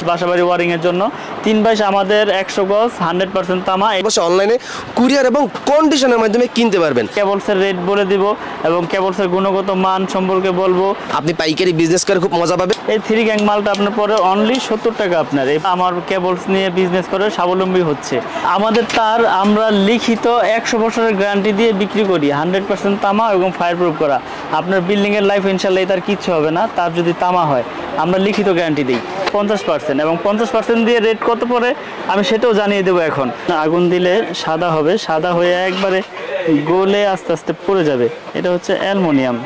বাসাবাড়ি wiring এর জন্য 3/22 আমাদের 100 গজ 100% তামা। অবশ্যই অনলাইনে কুরিয়ার এবং কন্ডিশনের মাধ্যমে কিনতে পারবেন। কেবলসের রেট বলে দিব এবং কেবলসের গুণগত মান সম্পর্কে বলবো। আপনি পাইকারি বিজনেস করে খুব মজা পাবেন। এই 3 গ্যাং মালটা আপনার পরে অনলি 70 টাকা। আপনার আমার কেবলস নিয়ে বিজনেস করে স্বাবলম্বী হচ্ছে। আমাদের তার আমরা লিখিত 100 বছরের গ্যারান্টি দিয়ে বিক্রি করি, 100% তামা এবং ফায়ার প্রুফ করা। আপনার বিল্ডিংয়ের লাইফ ইনশাল্লাহ তার কিচ্ছু হবে না, তার যদি তামা হয়। আমরা লিখিত গ্যারান্টি দিই 50% এবং 50% দিয়ে রেট কত পড়ে আমি সেটাও জানিয়ে দেবো। এখন আগুন দিলে সাদা হবে, সাদা হয়ে একবারে গলে আস্তে আস্তে পড়ে যাবে। এটা হচ্ছে অ্যালুমিনিয়াম।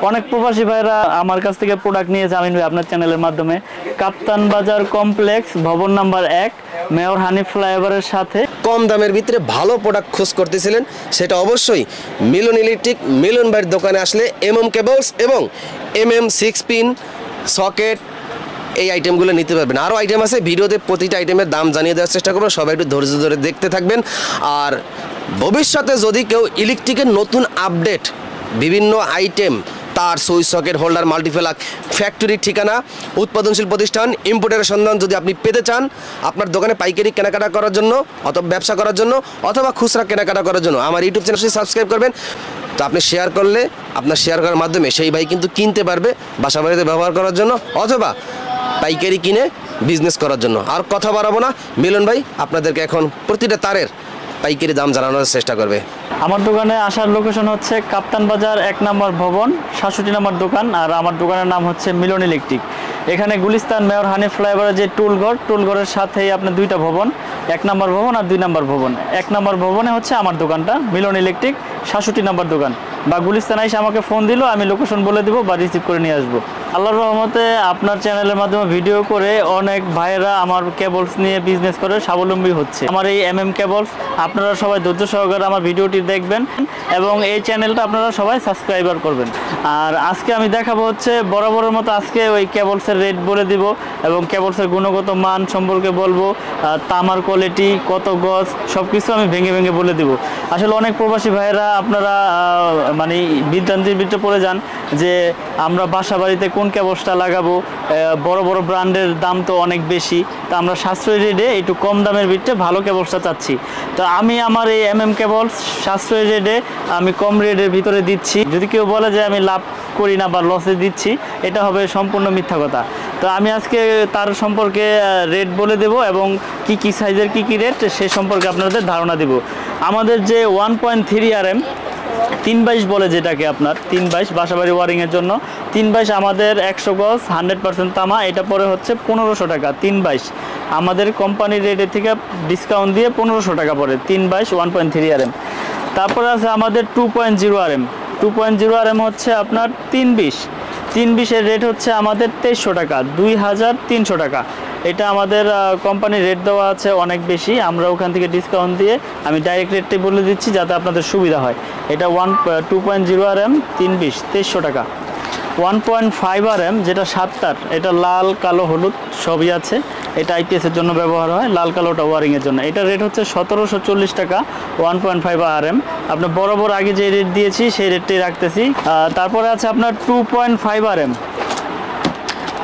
অনেক প্রবাসী ভাইরা আমার কাছ থেকে প্রোডাক্ট নিয়েছে জামিন ভাই আপনার চ্যানেলের মাধ্যমে। কাপ্তান বাজার কমপ্লেক্স ভবন নাম্বার 1 মেয়র হানিফ ফ্লাইওভারের সাথে কম দামের ভিতরে ভালো প্রোডাক্ট খোঁজ করতেছিলেন, সেটা অবশ্যই মিলন ইলেকট্রিক মিলন ভাইয়ের দোকানে আসলে কেবলস এবং 6 পিন সকেট এই আইটেমগুলো নিতে পারবেন। আরও আইটেম আছে, ভিডিওতে প্রতিটা আইটেমের দাম জানিয়ে দেওয়ার চেষ্টা করবো, সবাই একটু ধৈর্য ধরে দেখতে থাকবেন। আর ভবিষ্যতে যদি কেউ ইলেকট্রিকের নতুন আপডেট বিভিন্ন আইটেম তার সুইচ সকেট হোল্ডার মাল্টিপ্লাগ ফ্যাক্টরির ঠিকানা উৎপাদনশীল প্রতিষ্ঠান ইম্পোর্টারের সন্ধান যদি আপনি পেতে চান আপনার দোকানে পাইকারি কেনাকাটা করার জন্য অথবা ব্যবসা করার জন্য অথবা খুচরা কেনাকাটা করার জন্য আমার ইউটিউব চ্যানেলটি সাবস্ক্রাইব করবেন। তো আপনি শেয়ার করলে আপনার শেয়ার করার মাধ্যমে সেই ভাই কিন্তু কিনতে পারবে বাসা বাড়িতে ব্যবহার করার জন্য অথবা পাইকারি কিনে বিজনেস করার জন্য। আর কথা বাড়াবো না, মিলন ভাই আপনাদেরকে এখন প্রতিটা তারের পাইকারি দাম জানানোর চেষ্টা করবে। আমার দোকানে আসার লোকেশন হচ্ছে কাপ্তান বাজার 1 নম্বর ভবন 67 নম্বর দোকান। আর আমার দোকানের নাম হচ্ছে মিলন ইলেকট্রিক। এখানে গুলিস্তান মেয়র হানিফ ফ্লাইওভারের যে টুলঘরের সাথেই আপনার 2টা ভবন, 1 নম্বর ভবন আর 2 নম্বর ভবন। 1 নম্বর ভবনে হচ্ছে আমার দোকানটা মিলন ইলেকট্রিক 67 নম্বর দোকান। বা গুলিস্তান এসে আমাকে ফোন দিল, আমি লোকেশন বলে দিব বা রিসিভ করে নিয়ে আসবো। আল্লাহর রহমতে আপনার চ্যানেলের মাধ্যমে ভিডিও করে অনেক ভাইয়েরা আমার কেবলস নিয়ে বিজনেস করে স্বাবলম্বী হচ্ছে। আমার এই কেবলস আপনারা সবাই ধৈর্য সহকারে আমার ভিডিওটি দেখবেন এবং এই চ্যানেলটা আপনারা সবাই সাবস্ক্রাইবার করবেন। আর আজকে আমি দেখাবো হচ্ছে বরাবরের মতো আজকে ওই কেবলসের রেট বলে দিব এবং কেবলসের গুণগত মান সম্পর্কে বলবো, তামার কোয়ালিটি কত গজ সব কিছু আমি ভেঙে ভেঙে বলে দিব। আসলে অনেক প্রবাসী ভাইয়েরা আপনারা মানে বিভ্রান্তির ভিতরে পড়ে যান যে আমরা বাসা বাড়িতে কোন কেবলসটা লাগাবো, বড় বড় ব্র্যান্ডের দাম তো অনেক বেশি, তা আমরা সাশ্রয়ী রেটে একটু কম দামের ভিতরে ভালো কেবলসটা চাচ্ছি। তো আমি আমার এই কেবলস সাশ্রয়ী রেটে আমি কম রেটের ভিতরে দিচ্ছি। যদি কেউ বলে যে আমি লাভ করি না বা লসে দিচ্ছি, এটা হবে সম্পূর্ণ মিথ্যা কথা। তো আমি আজকে তার সম্পর্কে রেট বলে দেব এবং কি সাইজের কি রেট সে সম্পর্কে আপনাদের ধারণা দেব। আমাদের যে 1.3 RM 3/22 বলে যেটাকে আপনার 3/22 বাসাবাড়ি ওয়ারিংয়ের জন্য 3/22 আমাদের 100 গজ 100% তামা। এটা পরে হচ্ছে 1500 টাকা। 3/22 আমাদের কোম্পানির রেটের থেকে ডিসকাউন্ট দিয়ে 1500 টাকা পড়ে 3/22 1.3 RM। তারপরে আছে আমাদের 2.0 RM। 2.0 RM হচ্ছে আপনার 320 এর রেট হচ্ছে আমাদের 2300 টাকা, 2300 টাকা। এটা আমাদের কোম্পানির রেট দেওয়া আছে অনেক বেশি, আমরা ওখান থেকে ডিসকাউন্ট দিয়ে আমি ডাইরেক্ট রেটটাই বলে দিচ্ছি যাতে আপনাদের সুবিধা হয়। এটা 2.0 RM 2300 টাকা। 1.5 RM যেটা 7 তার, এটা লাল কালো হলুদ সবই আছে। এটা আইপিএসের জন্য ব্যবহার হয়, লাল কালোটা ওয়ারিংয়ের জন্য। এটা রেট হচ্ছে 1740 টাকা 1.5 RM। আপনার বরাবর আগে যে রেট দিয়েছি সেই রেটটাই রাখতেছি। তারপরে আছে আপনার 2.5 RM।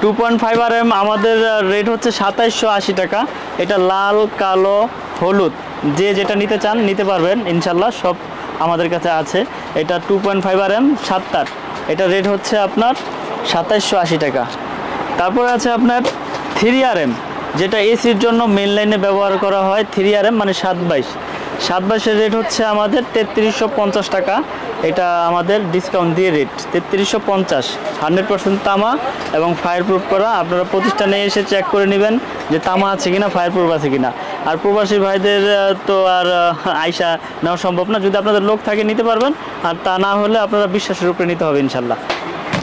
2.5 RM আমাদের রেট হচ্ছে 2780 টাকা। এটা লাল কালো হলুদ যে যেটা নিতে চান নিতে পারবেন ইনশাল্লাহ, সব আমাদের কাছে আছে। এটা 2.5 RM 7 তার, এটা রেট হচ্ছে আপনার 2780 টাকা। তারপরে আছে আপনার 3 RM যেটা এসির জন্য মেন লাইনে ব্যবহার করা হয়। 3 RM মানে 7/22 এর রেট হচ্ছে আমাদের 3350 টাকা। এটা আমাদের ডিসকাউন্ট দিয়ে রেট 3350, 100% তামা এবং ফায়ার প্রুফ করা। আপনারা প্রতিষ্ঠানে এসে চেক করে নেবেন যে তামা আছে কিনা, ফায়ার প্রুফ আছে কিনা। আর প্রবাসী ভাইদের তো আর আইসা নেওয়া সম্ভব না, যদি আপনাদের লোক থাকে নিতে পারবেন, আর তা না হলে আপনারা বিশ্বাসের উপরে নিতে হবে ইনশাল্লাহ।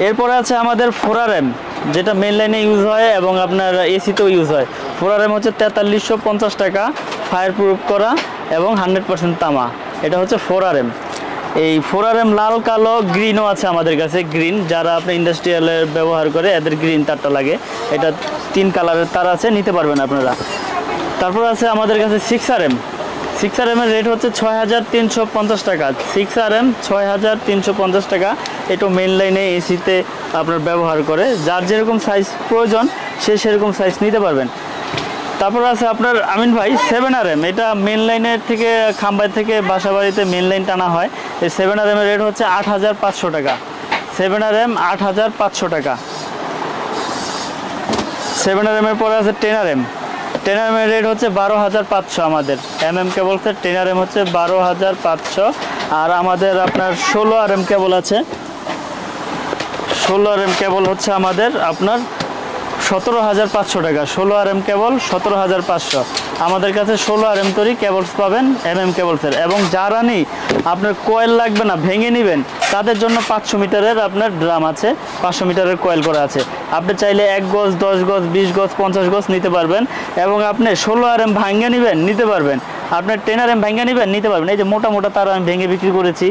এরপরে আছে আমাদের 4 RM যেটা মেন লাইনে ইউজ হয় এবং আপনার এসিতেও ইউজ হয়। 4 RM হচ্ছে 4350 টাকা, ফায়ার প্রুফ করা এবং 100% তামা। এটা হচ্ছে 4 RM। এই 4 RM লাল কালো গ্রিনও আছে আমাদের কাছে। গ্রিন যারা আপনি ইন্ডাস্ট্রিয়ালের ব্যবহার করে এদের গ্রিন তারটা লাগে। এটা 3 কালারের তার আছে, নিতে পারবেন আপনারা। তারপর আছে আমাদের কাছে 6 RM। 6 RM এর রেট হচ্ছে 6350 টাকা। 6 RM 6350 টাকা। এটা মেন লাইনে এসিতে আপনার ব্যবহার করে, যার যেরকম সাইজ প্রয়োজন সে সেরকম সাইজ নিতে পারবেন। তারপর আছে আপনার আমিন ভাই 7RM, এটা মেন লাইনের থেকে খাম্বাই থেকে বাসাবাড়িতে মেন লাইন টানা হয়। এই 7RM এর রেট হচ্ছে 8,500 টাকা। 7RM 8,500 টাকা। 7RM এর পরে আছে 10RM। 10RM এর রেট হচ্ছে 12,500 আমাদের। কেবলসের 10RM হচ্ছে 12,500। আর আমাদের আপনার 16RM কেবল আছে। 16RM কেবল হচ্ছে আমাদের আপনার 17,500 টাকা। 16RM কেবল 17,500। আমাদের কাছে 16RM তৈরি কেবলস পাবেন কেবলসের। এবং যারা নেই আপনার কয়েল লাগবে না, ভেঙে নেবেন, তাদের জন্য 500 মিটারের আপনার ড্রাম আছে, 500 মিটারের কয়েল করা আছে। আপনি চাইলে 1 গজ, 10 গজ, 20 গজ, 50 গজ নিতে পারবেন। এবং আপনি 16RM ভাঙে নেবেন, নিতে পারবেন। আপনার 10RM ভেঙে নেবেন, নিতে পারবেন। এই যে মোটা মোটা তার আমি ভেঙে বিক্রি করেছি,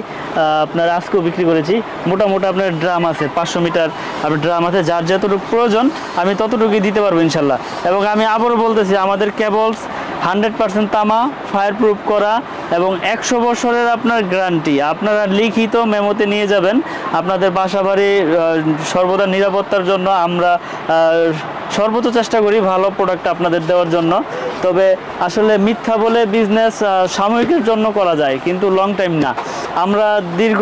আপনার আজকেও বিক্রি করেছি। মোটা মোটা আপনার ড্রাম আছে, 500 মিটার আপনার ড্রাম আছে। যার যতটুকু প্রয়োজন আমি ততটুকুই দিতে পারবো ইনশাল্লাহ। এবং আমি আবারও বলতেছি, আমাদের কেবলস 100% তামা, ফায়ার প্রুফ করা এবং 100 বছরের আপনার গ্যারান্টি। আপনারা লিখিত মেমোতে নিয়ে যাবেন। আপনাদের বাসাবাড়ি সর্বদা নিরাপত্তার জন্য আমরা সর্বোচ্চ চেষ্টা করি ভালো প্রোডাক্ট আপনাদের দেওয়ার জন্য। তবে আসলে মিথ্যা বলে বিজনেস সাময়িকের জন্য করা যায়, কিন্তু লং টাইম না। আমরা দীর্ঘ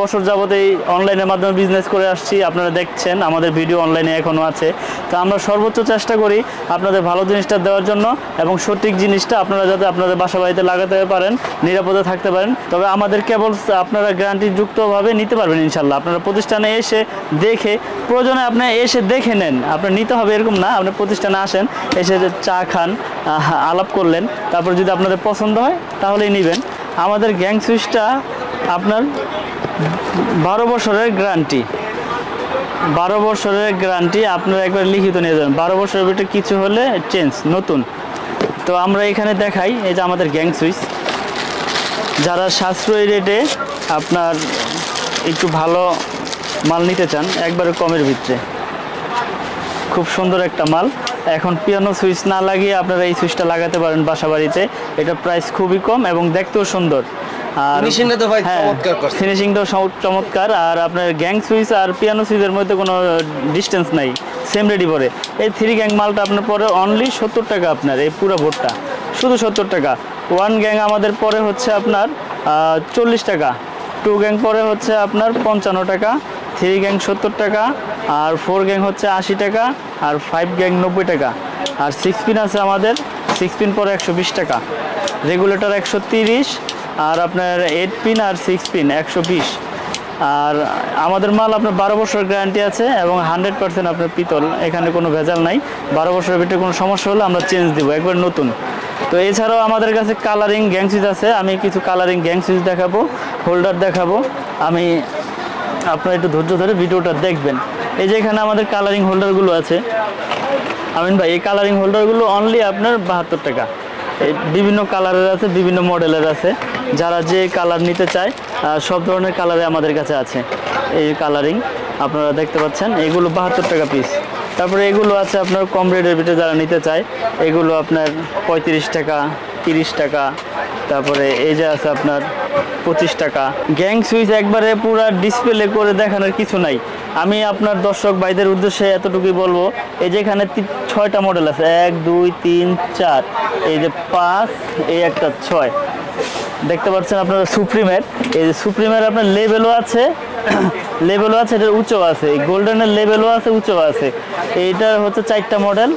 বছর যাবতেই অনলাইনের মাধ্যমে বিজনেস করে আসছি, আপনারা দেখছেন, আমাদের ভিডিও অনলাইনে এখনও আছে। তো আমরা সর্বোচ্চ চেষ্টা করি আপনাদের ভালো জিনিসটা দেওয়ার জন্য এবং সঠিক জিনিসটা আপনারা যাতে আপনাদের বাসা বাড়িতে লাগাতে পারেন, নিরাপদে থাকতে পারেন। তবে আমাদের কেবলস আপনারা গ্যারান্টিযুক্তভাবে নিতে পারবেন ইনশাল্লাহ। আপনারা প্রতিষ্ঠানে এসে দেখে, প্রয়োজনে আপনি এসে দেখে নেন, আপনার নিতে হবে এরকম না। আপনি প্রতিষ্ঠানে আসেন, এসে চা খান, আলাপ করলেন, তারপর যদি আপনাদের পছন্দ হয় তাহলেই নেবেন। আমাদের গ্যাং সুইচটা আপনার 12 বছরের গ্যারান্টি। 12 বছরের গ্যারান্টি আপনারা একবার লিখিত নিয়ে যাবেন। 12 বছরের ভিতরে কিছু হলে চেঞ্জ, নতুন। তো আমরা এখানে দেখাই, এই যে আমাদের গ্যাং সুইচ। যারা সাশ্রয়ী রেটে আপনার একটু ভালো মাল নিতে চান, একবারে কমের ভিতরে, খুব সুন্দর একটা মাল। এখন পিয়ানো সুইচ না লাগিয়ে আপনারা এই সুইচটা লাগাতে পারেন বাসা বাড়িতে। এটা প্রাইস খুবই কম এবং দেখতেও সুন্দর। আর ফিনিশিংটাও চমৎকার। আর আপনার গ্যাং সুইচ আর পিয়ানো সুইচের মধ্যে কোনো ডিস্টেন্স নাই, সেম রেডি পরে। এই 3 গ্যাং মালটা আপনার পরে অনলি 70 টাকা। আপনার এই পুরো ভোটটা শুধু 70 টাকা। 1 গ্যাং আমাদের পরে হচ্ছে আপনার 40 টাকা। 2 গ্যাং পরে হচ্ছে আপনার 55 টাকা। 3 গ্যাং 70 টাকা। আর 4 গ্যাং হচ্ছে 80 টাকা। আর 5 গ্যাং 90 টাকা। আর 6 পিন আছে আমাদের, 6 পিন পরে 120 টাকা। রেগুলেটর 130। আর আপনার 8 পিন আর 6 পিন 120। আর আমাদের মাল আপনার 12 বছরের গ্যারান্টি আছে এবং 100% আপনার পিতল, এখানে কোনো ভেজাল নাই। 12 বছরের ভিতরে কোনো সমস্যা হলে আমরা চেঞ্জ দেবো, একবার নতুন। তো এছাড়াও আমাদের কাছে কালারিং গ্যাং সুইচ আছে। আমি কিছু কালারিং গ্যাং সুইচ দেখাবো, হোল্ডার দেখাবো। আমি আপনারা একটু ধৈর্য ধরে ভিডিওটা দেখবেন। এই যে এখানে আমাদের কালারিং হোল্ডারগুলো আছে আমিন ভাই, এই কালারিং হোল্ডারগুলো অনলি আপনার 72 টাকা। এই বিভিন্ন কালারের আছে, বিভিন্ন মডেলের আছে। যারা যে কালার নিতে চায় সব ধরনের কালারে আমাদের কাছে আছে। এই কালারিং আপনারা দেখতে পাচ্ছেন, এগুলো 72 টাকা পিস। তারপরে এগুলো আছে আপনার কম রেটের ভিতরে যারা নিতে চায়, এগুলো আপনার 35 টাকা, 30 টাকা। তারপরে এই যে আছে আপনার 25 টাকা। গ্যাং সুইচ একবারে পুরো ডিসপ্লে করে দেখানোর কিছু নাই। আমি আপনার দর্শক ভাইদের উদ্দেশ্যে এতটুকুই বলবো, এই যে এখানে 6টা মডেল আছে, 1 2 3 4, এই যে 5, এই একটা 6 দেখতে পাচ্ছেন আপনারা। সুপ্রিমের, এই যে সুপ্রিমের আপনার লেভেলও আছে, লেভেলও আছে, এটার উঁচু আছে। এই গোল্ডেনের লেভেলও আছে, উঁচু আছে। এইটার হচ্ছে 4টা মডেল,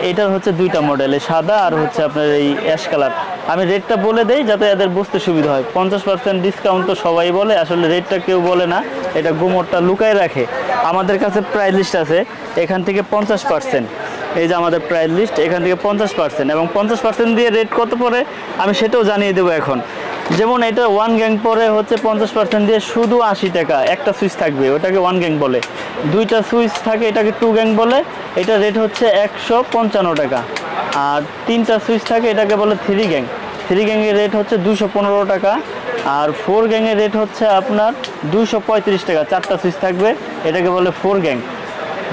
এইটার হচ্ছে 2টা মডেল, এই সাদা আর হচ্ছে আপনার এই অ্যাশ কালার। আমি রেটটা বলে দেই যাতে এদের বুঝতে সুবিধা হয়। 50% ডিসকাউন্ট তো সবাই বলে, আসলে রেটটা কেউ বলে না, এটা গুমরটা লুকায় রাখে। আমাদের কাছে প্রাইস লিস্ট আছে, এখান থেকে 50%। এই যে আমাদের প্রাইস লিস্ট, এখান থেকে 50% এবং 50% দিয়ে রেট কত পড়ে আমি সেটাও জানিয়ে দেবো এখন। যেমন এটা 1 গ্যাং পরে হচ্ছে 50% দিয়ে শুধু 80 টাকা। একটা সুইচ থাকবে, ওটাকে 1 গ্যাং বলে। 2টা সুইচ থাকে, এটাকে 2 গ্যাং বলে। এটা রেট হচ্ছে 155 টাকা। আর 3টা সুইচ থাকে, এটাকে বলে 3 গ্যাং। 3 গ্যাংয়ের রেট হচ্ছে 215 টাকা। আর 4 গ্যাংয়ের রেট হচ্ছে আপনার 235 টাকা। 4টা সুইচ থাকবে, এটাকে বলে 4 গ্যাং,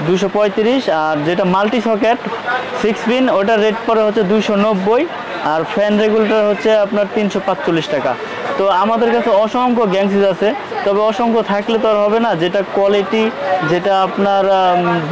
235। আর যেটা মাল্টি সকেট 6 পিন, ওটার রেট পরে হচ্ছে 290। আর ফ্যান রেগুলেটর হচ্ছে আপনার 345 টাকা। তো আমাদের কাছে অসংখ্য গ্যাং সুইচ আছে, তবে অসংখ্য থাকলে তো আর হবে না। যেটা কোয়ালিটি, যেটা আপনার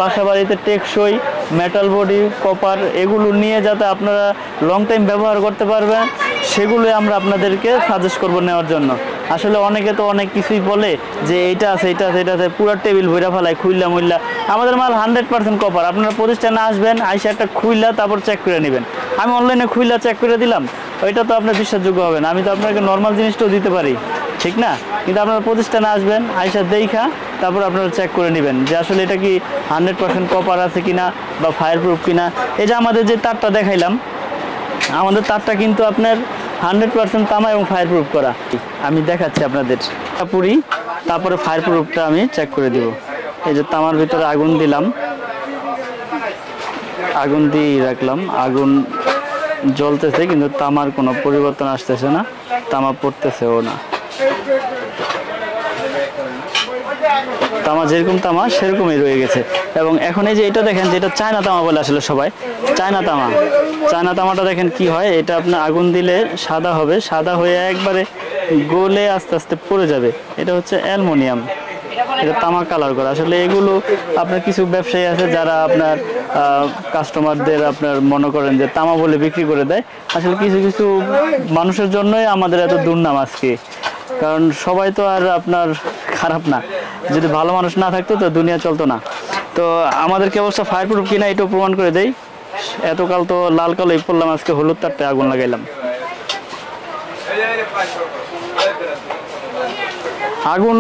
বাসা বাড়িতে টেকসই, মেটাল বডি, কপার, এগুলো নিয়ে যাতে আপনারা লং টাইম ব্যবহার করতে পারবেন সেগুলোই আমরা আপনাদেরকে সাজেস্ট করব নেওয়ার জন্য। আসলে অনেকে তো অনেক কিছুই বলে যে এইটা আছে, এটা আছে, এটা আছে, পুরো টেবিল ভইরা ফেলায় খুইল্লা মুইল্লা। আমাদের মাল 100% কপার। আপনারা প্রতিষ্ঠানে আসবেন, আইসা একটা খুইল্লা তারপর চেক করে নেবেন। আমি অনলাইনে খুইল্লা চেক করে দিলাম, ওইটা তো আপনার বিশ্বাসযোগ্য হবে না। আমি তো আপনাকে নর্মাল জিনিসটাও দিতে পারি, ঠিক না? কিন্তু আপনারা প্রতিষ্ঠানে আসবেন, আইসা দেখা তারপর আপনারা চেক করে নেবেন যে আসলে এটা কি 100% কপার আছে কিনা বা ফায়ার প্রুফ কিনা। এই যে আমাদের যে তারটা দেখাইলাম, আমাদের তারটা কিন্তু আপনার 100% তামা এবং ফায়ার প্রুফ করা। আমি দেখাচ্ছি আপনাদের পুরি, তারপরে ফায়ার প্রুফটা আমি চেক করে দিব। এই যে তামার ভিতরে আগুন দিলাম, আগুন দিয়ে রাখলাম, আগুন জ্বলতেছে কিন্তু তামার কোনো পরিবর্তন আসতেছে না, তামা পড়তেছেও না। তামা যেরকম তামা সেরকমই রয়ে গেছে। এবং এখন এই যে এটা দেখেন, যেটা চায়না তামা বলে আসলে সবাই, চায়না তামা। চায়না তামাটা দেখেন কি হয়, এটা আপনার আগুন দিলে সাদা হবে, সাদা হয়ে একবারে গলে আস্তে আস্তে পড়ে যাবে। এটা হচ্ছে অ্যালুমিনিয়াম, এটা তামা কালার করা। আসলে এগুলো আপনার কিছু ব্যবসায়ী আছে যারা আপনার কাস্টমারদের আপনার মনে করেন যে তামা বলে বিক্রি করে দেয়। আসলে কিছু কিছু মানুষের জন্যই আমাদের এত দুর্নাম আজকে, কারণ সবাই তো আর আপনার খারাপ না। যদি ভালো মানুষ না থাকতো তো দুনিয়া চলতো না। তো আমাদের কি অবস্থা, ফায়ার প্রুফ কিনা এটাও প্রমাণ করে দেয়। এতকাল তো লাল কালোই পড়লাম, আজকে হলুদ তারটা আগুন লাগাইলাম। আগুন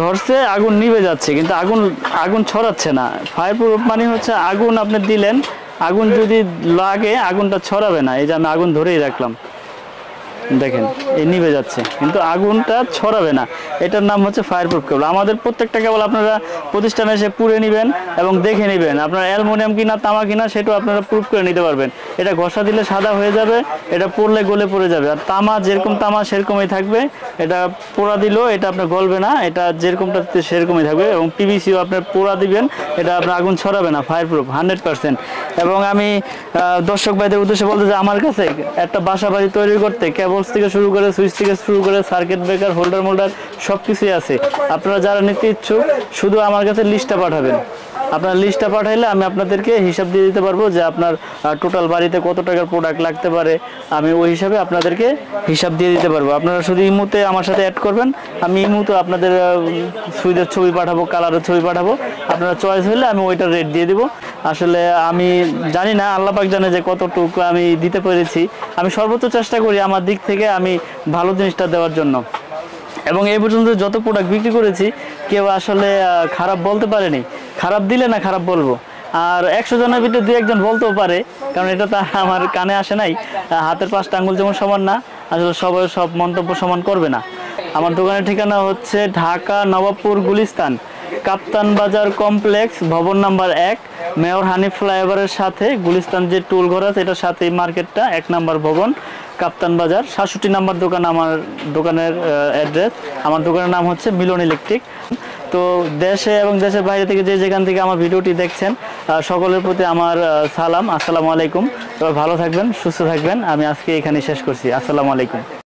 ধরছে, আগুন নিভে যাচ্ছে, কিন্তু আগুন ছড়াচ্ছে না। ফায়ার প্রুফ মানে হচ্ছে আগুন আপনি দিলেন, আগুন যদি লাগে আগুনটা ছড়াবে না। এই যে আমি আগুন ধরেই রাখলাম, দেখেন এই নিভে যাচ্ছে কিন্তু আগুনটা ছড়াবে না। এটার নাম হচ্ছে ফায়ার প্রুফ কেবল। আমাদের প্রত্যেকটা কেবল আপনারা প্রতিষ্ঠানে এসে পুড়ে নেবেন এবং দেখে নেবেন আপনার অ্যালুমিনিয়াম কিনা তামা কিনা, সেটাও আপনারা প্রুফ করে নিতে পারবেন। এটা ঘষা দিলে সাদা হয়ে যাবে, এটা পড়লে গলে পড়ে যাবে। আর তামা যেরকম তামা সেরকমই থাকবে, এটা পোড়া দিলেও এটা আপনার গলবে না, এটা যেরকমটা সেরকমই থাকবে। এবং পিভিসিও আপনার পোড়া দিবেন, এটা আপনার আগুন ছড়াবে না, ফায়ার প্রুফ 100%। এবং আমি দর্শক ভাইদের উদ্দেশ্যে বলতে যে আমার কাছে একটা বাসা বাড়ি তৈরি করতে কেবলস থেকে শুরু করে, সুইচ থেকে শুরু করে, সার্কিট ব্রেকার, হোল্ডার মোল্ডার সব কিছুই আছে। আপনারা যারা নিতে ইচ্ছুক শুধু আমার কাছে লিস্টটা পাঠাবেন। আপনার লিস্টটা পাঠাইলে আমি আপনাদেরকে হিসাব দিয়ে দিতে পারবো যে আপনার টোটাল বাড়িতে কত টাকার প্রোডাক্ট লাগতে পারে। আমি ওই হিসাবে আপনাদেরকে হিসাব দিয়ে দিতে পারবো। আপনারা শুধু ইমুতে আমার সাথে অ্যাড করবেন, আমি ইমুতে আপনাদের সুইচের ছবি পাঠাবো, কালারের ছবি পাঠাবো। আপনারা চয়েস হলে আমি ওইটার রেট দিয়ে দিব। আসলে আমি জানি না, আল্লাহ পাক জানে যে কতটুকু আমি দিতে পেরেছি। আমি সর্বোচ্চ চেষ্টা করি আমার দিক থেকে আমি ভালো জিনিসটা দেওয়ার জন্য। এবং এই পর্যন্ত যত প্রোডাক্ট বিক্রি করেছি কেউ আসলে খারাপ বলতে পারেনি। খারাপ দিলে না খারাপ বলবো, আর 100 জনের ভিতরে 2-1 জন বলতেও পারে, কারণ এটা তো আমার কানে আসে নাই। হাতের 5টা আঙ্গুল যেমন সমান না, আসলে সবাই সব মন্তব্য সমান করবে না। আমার দোকানের ঠিকানা হচ্ছে ঢাকা নবাবপুর গুলিস্তান, কাপ্তান বাজার কমপ্লেক্স, ভবন নাম্বার 1, মেয়র হানিফ ফ্লাইওভারের সাথে গুলিস্তান যে টুল ঘর আছে এটার সাথেই মার্কেটটা, 1 নম্বর ভবন, কাপ্তান বাজার, 67 নম্বর দোকান। আমার দোকানের অ্যাড্রেস, আমার দোকানের নাম হচ্ছে মিলন ইলেকট্রিক। তো দেশে এবং দেশের বাইরে থেকে যে যেখান থেকে আমার ভিডিওটি দেখছেন সকলের প্রতি আমার সালাম, আসসালামু আলাইকুম। তবে ভালো থাকবেন, সুস্থ থাকবেন। আমি আজকে এখানে শেষ করছি। আসসালামু আলাইকুম।